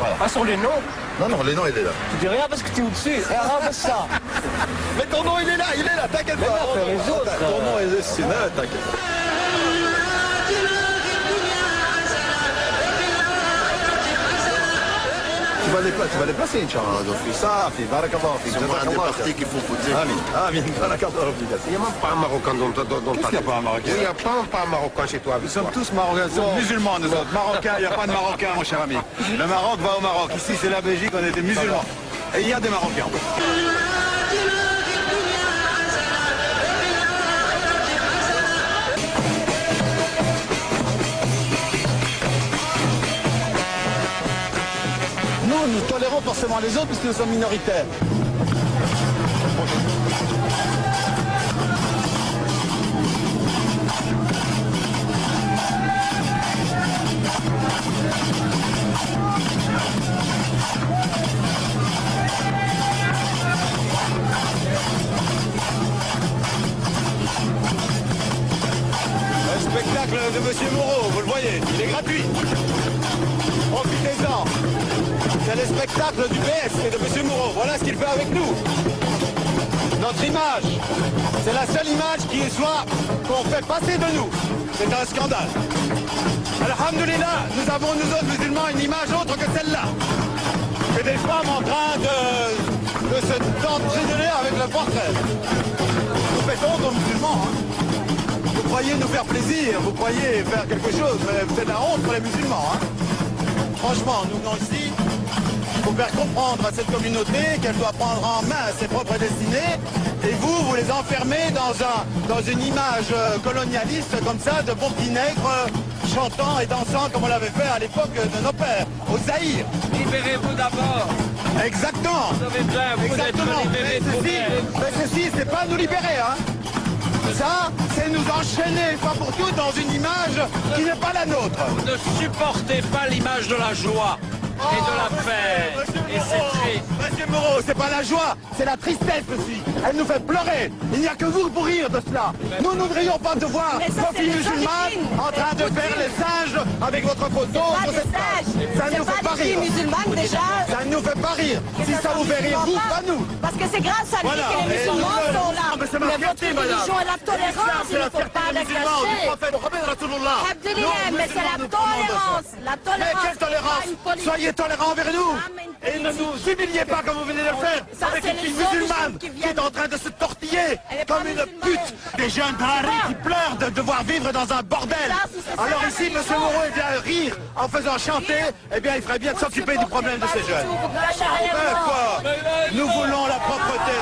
Voilà. Ah, sur les noms? Non, non, les noms, il est là. Tu dis rien parce que tu es au-dessus. Ah, ça. Mais ton nom, il est là, t'inquiète pas. Ton nom est dessus, t'inquiète. Tu vas déplacer, Inch'Allah. Ça, Barak Allah. C'est un des partis qu'il faut voter. Amin, Barak Allah. Il n'y a même pas un Marocain dont Qu'est-ce qu'il n'y a pas un Marocain? Il n'y a pas un Marocain chez toi. Nous sommes tous Marocains, nous sommes musulmans, nous autres. Marocains, il n'y a pas de Marocains, mon cher ami. Le Maroc va au Maroc. Ici, c'est la Belgique, on est des musulmans. Et il y a des Marocains. Nous tolérons forcément les autres puisque nous sommes minoritaires. Le spectacle de Monsieur Moreau, vous le voyez, il est gratuit. Profitez-en. C'est le spectacle du PS et de M. Moreau. Voilà ce qu'il fait avec nous. Notre image, c'est la seule image qui soit qu'on fait passer de nous. C'est un scandale. Alhamdoulilah, nous avons nous autres musulmans une image autre que celle-là. Que des femmes en train de se tendre avec le portrait. Nous fêtons nos musulmans. Vous croyez nous faire plaisir, vous croyez faire quelque chose, mais c'est la honte pour les musulmans. Franchement, nous venons ici pour faire comprendre à cette communauté qu'elle doit prendre en main ses propres destinées et vous les enfermez dans une image colonialiste comme ça, de bons petits nègres chantant et dansant comme on l'avait fait à l'époque de nos pères, au Zaïre. Libérez-vous d'abord. Exactement. Vous avez besoin, vous Exactement. êtes libérés de vous-même. Mais ceci, c'est pas nous libérer, Ça, c'est nous enchaîner, pas pour tout, dans une image qui n'est pas la nôtre. Vous ne supportez pas l'image de la joie et de la paix. Et c'est triste. Monsieur Moreau, c'est pas la joie, c'est la tristesse aussi. Elle nous fait pleurer. Il n'y a que vous pour rire de cela. Nous ne voudrions pas te voir, vos filles musulmanes, en train de faire les singes avec votre photo. Ça ne nous fait pas rire. Ça ne nous fait pas rire. Si ça vous fait rire, vous, pas nous. Parce que c'est grâce à lui que les musulmans sont là. Mais votre religion et la tolérance, il ne faut pas la cacher. Abdelillah, mais c'est la tolérance. La Mais quelle tolérance? Soyez tolérants envers nous. Et ne nous humiliez pas comme vous venez de le faire. Avec une fille musulmane qui est en train de se tortiller comme une pute. Des jeunes haris qui pleurent de devoir vivre dans un bordel. Alors ici, M. Moreau est bien rire en faisant chanter. Eh bien, il ferait bien de s'occuper du problème de ces jeunes. Quoi? Nous voulons la propreté.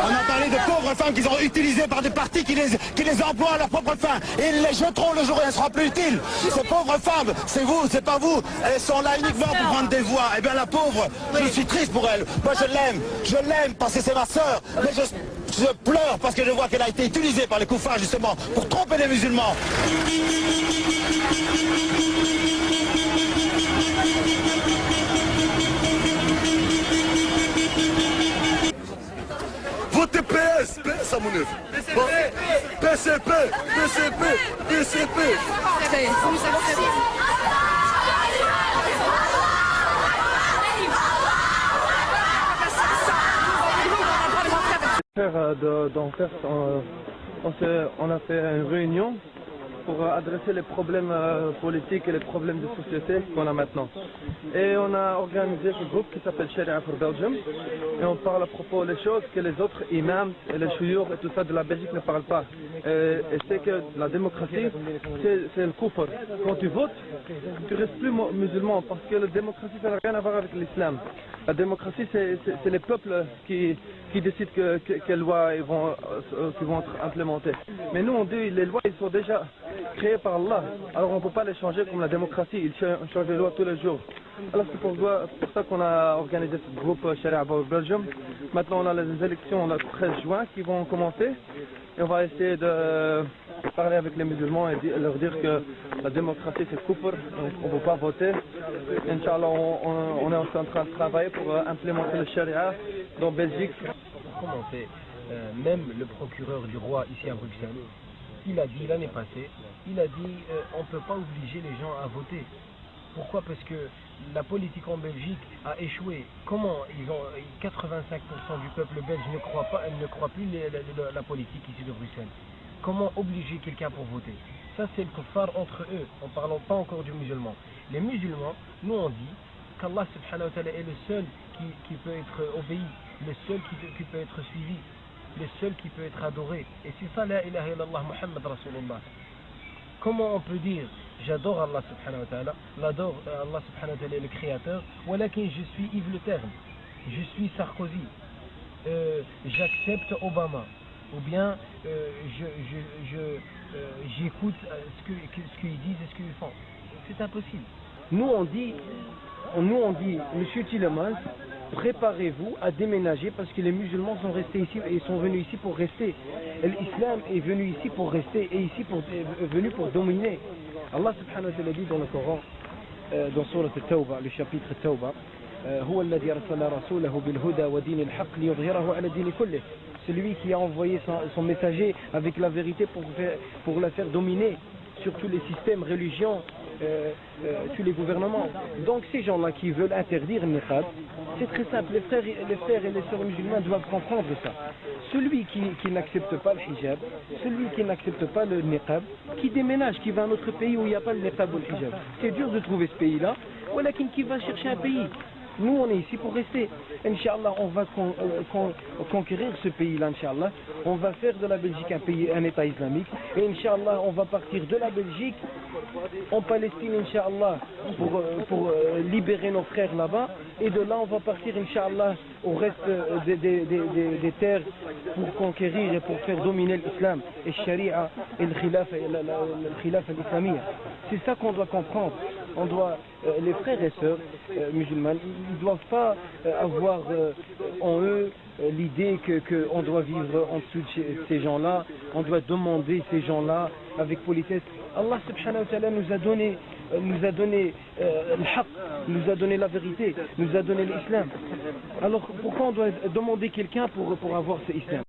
On a parlé de pauvres femmes qui sont utilisées par des partis qui les emploient à leur propre fin. Et ils les jeteront le jour où elles ne seront plus utiles. Ces pauvres femmes, c'est vous, c'est pas vous. Elles sont là uniquement pour prendre des voix. Eh bien la pauvre, je suis triste pour elle. Moi je l'aime parce que c'est ma sœur. Mais je pleure parce que je vois qu'elle a été utilisée par les koufars justement pour tromper les musulmans. Votez PS, PS à mon œuvre. PCP, PCP, PCP. On a fait une réunion pour adresser les problèmes politiques et les problèmes de société qu'on a maintenant. Et on a organisé ce groupe qui s'appelle Sharia for Belgium. Et on parle à propos des choses que les autres imams et les chouyours et tout ça de la Belgique ne parlent pas. Et c'est que la démocratie, c'est le kufr. Quand tu votes, tu restes plus musulman parce que la démocratie, ça n'a rien à voir avec l'islam. La démocratie, c'est les peuples qui décident quelles lois qui vont être implémentées. Mais nous, on dit les lois, ils sont déjà créées par Allah. Alors on ne peut pas les changer comme la démocratie. Ils changent les lois tous les jours. Alors c'est pour ça qu'on a organisé ce groupe Sharia for Belgium. Maintenant, on a les élections le 13 juin qui vont commencer. Et on va essayer de parler avec les musulmans et leur dire que la démocratie c'est kufr, on ne peut pas voter. Inch'Allah, on est en train de travailler pour implémenter le sharia dans Belgique. Comment on fait même le procureur du roi ici à Bruxelles, il a dit l'année passée, il a dit on ne peut pas obliger les gens à voter. Pourquoi? Parce que la politique en Belgique a échoué. Comment 85% du peuple belge ne croit plus la politique ici de Bruxelles. Comment obliger quelqu'un pour voter? Ça c'est le kuffar entre eux, en parlant pas encore du musulman. Les musulmans, nous on dit qu'Allah subhanahu wa ta'ala est le seul qui peut être obéi, le seul qui peut être suivi, le seul qui peut être adoré. Et c'est ça la ilaha illallah Muhammad Rasulullah. Comment on peut dire j'adore Allah subhanahu wa ta'ala, Allah subhanahu wa ta'ala est le créateur, walakin je suis Yves Le Terme, je suis Sarkozy, j'accepte Obama, ou bien j'écoute ce qu'ils disent et ce qu'ils font. C'est impossible. Nous on dit, Monsieur Tillemans, préparez-vous à déménager parce que les musulmans sont restés ici et sont venus ici pour rester. L'islam est venu ici pour rester et ici venu pour dominer. Allah subhanahu wa ta'ala dit dans le Coran, dans Surat Al-Tawbah, le chapitre Tawbah, هو الذي أرسل رسوله بالهدى ودين الحق ليظهره على الدين كله. Celui qui a envoyé son messager avec la vérité pour la faire dominer sur tous les systèmes, religions, tous les gouvernements. Donc ces gens-là qui veulent interdire le niqab, c'est très simple, les frères et les sœurs musulmans doivent comprendre ça. Celui qui n'accepte pas le hijab, celui qui n'accepte pas le niqab, qui déménage, qui va à un autre pays où il n'y a pas le niqab ou le hijab. C'est dur de trouver ce pays-là, voilà qui va chercher un pays. Nous on est ici pour rester. Inch'Allah, on va conquérir ce pays-là, Inch'Allah. On va faire de la Belgique un État islamique. Et Inch'Allah, on va partir de la Belgique en Palestine, Inch'Allah, pour libérer nos frères là-bas. Et de là, on va partir, Inch'Allah, au reste des terres pour conquérir et pour faire dominer l'islam, et le sharia, et le khilaf al-islamiyya. C'est ça qu'on doit comprendre. Les frères et sœurs musulmans, ils ne doivent pas avoir en eux l'idée qu'on doit vivre en dessous de ces gens-là, on doit demander ces gens-là avec politesse. Allah subhanahu wa ta'ala nous a donné le haqq, nous a donné la vérité, nous a donné l'islam. Alors pourquoi on doit demander quelqu'un pour avoir ce islam?